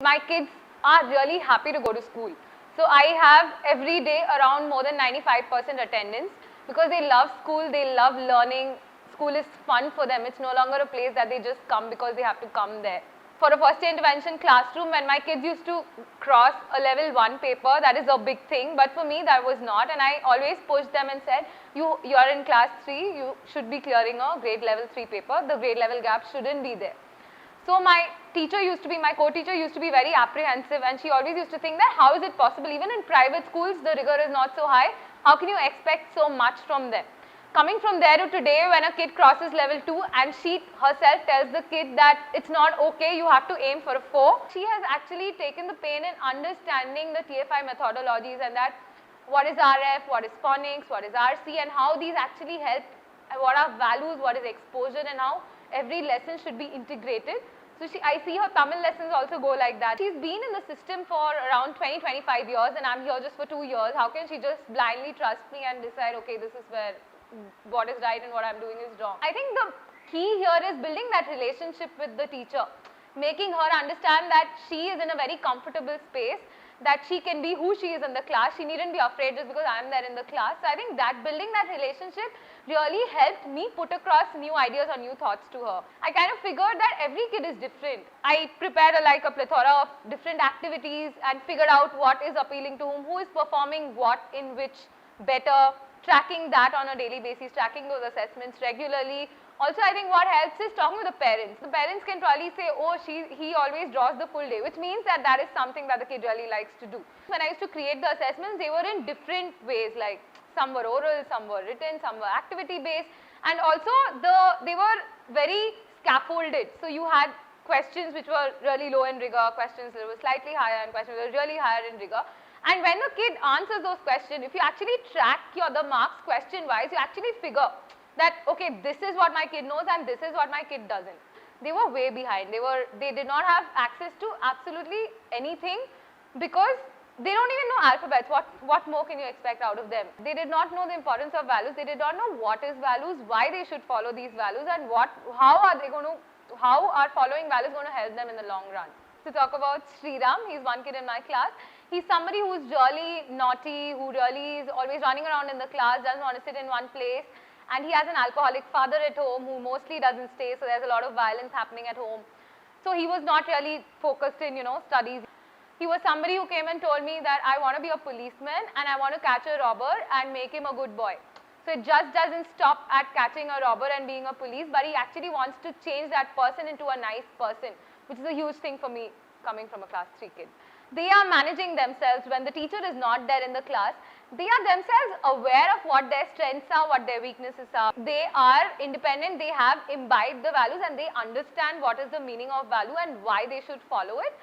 My kids are really happy to go to school. So I have every day around more than 95% attendance because they love school, they love learning. School is fun for them. It's no longer a place that they just come because they have to come there. For a first intervention classroom, when my kids used to cross a level 1 paper, that is a big thing, but for me that was not, and I always pushed them and said, you are in class 3, you should be clearing a grade level 3 paper, the grade level gap shouldn't be there. So my co-teacher used to be very apprehensive, and she always used to think that how is it possible, even in private schools the rigor is not so high, how can you expect so much from them? Coming from there to today, when a kid crosses level 2 and she herself tells the kid that it's not okay, you have to aim for a 4, she has actually taken the pain in understanding the TFI methodologies and that what is RF, what is phonics, what is RC, and how these actually help, what are values, what is exposure, and how every lesson should be integrated. So I see her Tamil lessons also go like that. She's been in the system for around 20-25 years and I'm here just for 2 years. How can she just blindly trust me and decide, okay, this is where what is right and what I'm doing is wrong? I think the key here is building that relationship with the teacher, making her understand that she is in a very comfortable space, that she can be who she is in the class. She needn't be afraid just because I am there in the class. So I think that building that relationship really helped me put across new ideas or new thoughts to her. I kind of figured that every kid is different. I prepared a plethora of different activities and figured out what is appealing to whom, who is performing what in which better, tracking that on a daily basis, tracking those assessments regularly. Also, I think what helps is talking with the parents. The parents can probably say, oh, he always draws the full day, which means that that is something that the kid really likes to do. When I used to create the assessments, they were in different ways, like some were oral, some were written, some were activity based, and also they were very scaffolded. So you had questions which were really low in rigor, questions that were slightly higher, and questions that were really higher in rigor. And when the kid answers those questions, if you actually track the marks question wise, you actually figure that, okay, this is what my kid knows and this is what my kid doesn't. They were way behind. They did not have access to absolutely anything because they don't even know alphabets. What more can you expect out of them? They did not know the importance of values. They did not know what is values, why they should follow these values, and how are following values going to help them in the long run. To talk about Sriram, he's one kid in my class. He's somebody who's really naughty, who really is always running around in the class, doesn't want to sit in one place. And he has an alcoholic father at home who mostly doesn't stay, so there's a lot of violence happening at home. So he was not really focused in, studies. He was somebody who came and told me that I want to be a policeman and I want to catch a robber and make him a good boy. So it just doesn't stop at catching a robber and being a police, but he actually wants to change that person into a nice person, which is a huge thing for me coming from a class 3 kid. They are managing themselves when the teacher is not there in the class. They are themselves aware of what their strengths are, what their weaknesses are. They are independent, they have imbibed the values and they understand what is the meaning of value and why they should follow it.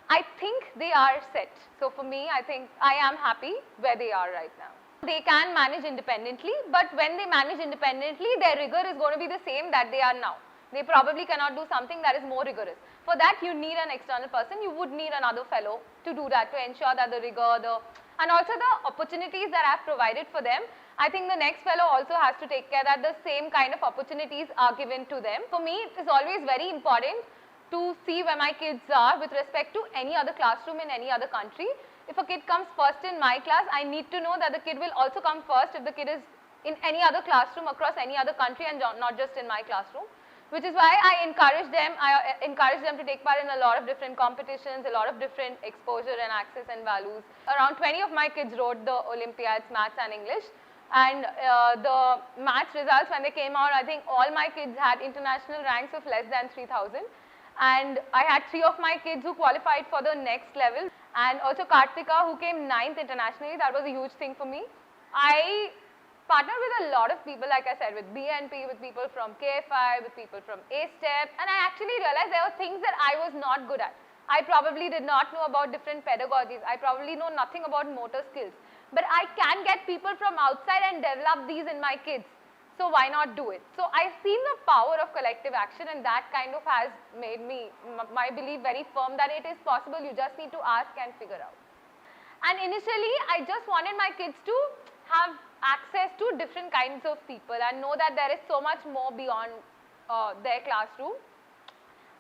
I think they are set. So for me, I think I am happy where they are right now. They can manage independently, but when they manage independently, their rigor is going to be the same that they are now. They probably cannot do something that is more rigorous. For that, you need an external person. You would need another fellow to do that, to ensure that the rigor, and also the opportunities that I have provided for them. I think the next fellow also has to take care that the same kind of opportunities are given to them. For me, it is always very important to see where my kids are with respect to any other classroom in any other country. If a kid comes first in my class, I need to know that the kid will also come first if the kid is in any other classroom across any other country and not just in my classroom. Which is why I encourage them to take part in a lot of different competitions, a lot of different exposure and access and values. Around 20 of my kids wrote the Olympiads, maths and English. And the maths results, when they came out, I think all my kids had international ranks of less than 3,000. And I had 3 of my kids who qualified for the next level. And also Kartika, who came 9th internationally. That was a huge thing for me. I partnered with a lot of people, like I said, with BNP, with people from KFI, with people from A-Step, and I actually realized there were things that I was not good at. I probably did not know about different pedagogies. I probably know nothing about motor skills. But I can get people from outside and develop these in my kids. So why not do it? So I've seen the power of collective action, and that kind of has made me, my belief very firm that it is possible. You just need to ask and figure out. And initially, I just wanted my kids to have access to different kinds of people and know that there is so much more beyond their classroom.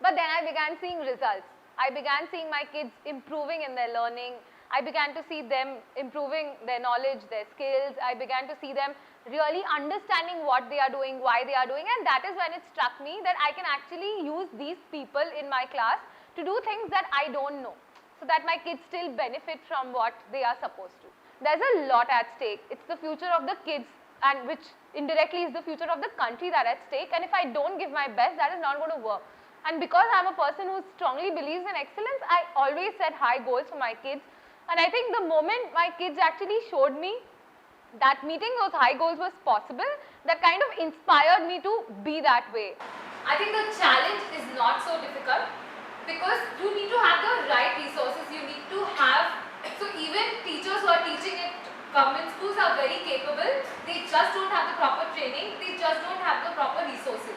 But then I began seeing results. I began seeing my kids improving in their learning. I began to see them improving their knowledge, their skills. I began to see them really understanding what they are doing, why they are doing, and that is when it struck me that I can actually use these people in my class to do things that I don't know, so that my kids still benefit from what they are supposed to. There's a lot at stake. It's the future of the kids, and which indirectly is the future of the country that at stake, and if I don't give my best, that is not going to work. And because I'm a person who strongly believes in excellence, I always set high goals for my kids. And I think the moment my kids actually showed me that meeting those high goals was possible, that kind of inspired me to be that way. I think the challenge is not so difficult because you need to have the right resources. You need to have, so even teachers who are teaching at government schools are very capable. They just don't have the proper training. They just don't have the proper resources.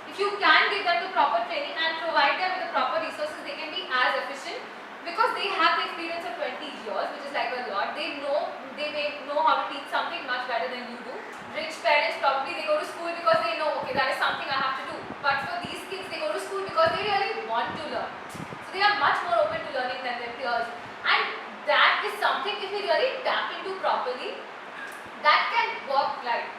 If you can give them the proper training and provide them with the proper resources, they can be as efficient because they have the experience of 20 years, which is like a lot. They may know how to teach something much better than you do. Rich parents probably they go to school because they know, okay, that is something I have to do. But for these kids, they go to school because they really want to learn. So they are much more open to learning than their peers. And that is something, if we really tap into properly, that can work, like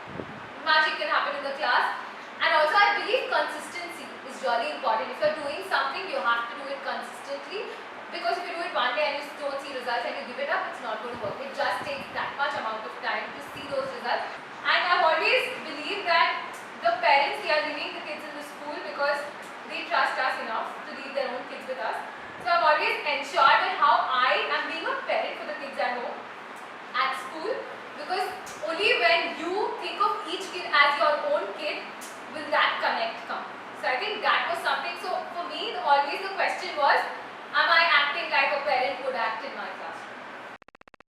magic can happen in the class. And also I believe consistency is really important. If you are doing something, you have to do it consistently, because if you do it one day and you don't see results and you give it up, it's not going to work. It just takes that much amount of time to see those results. And I've always believed that the parents, they are leaving the kids in the school because they trust us enough to leave their own kids with us. So I've always ensured that how I am being a parent for the kids I know at school, because only when you think of each kid as your own kid will that connect come. So I think that was something. So for me, always the question was,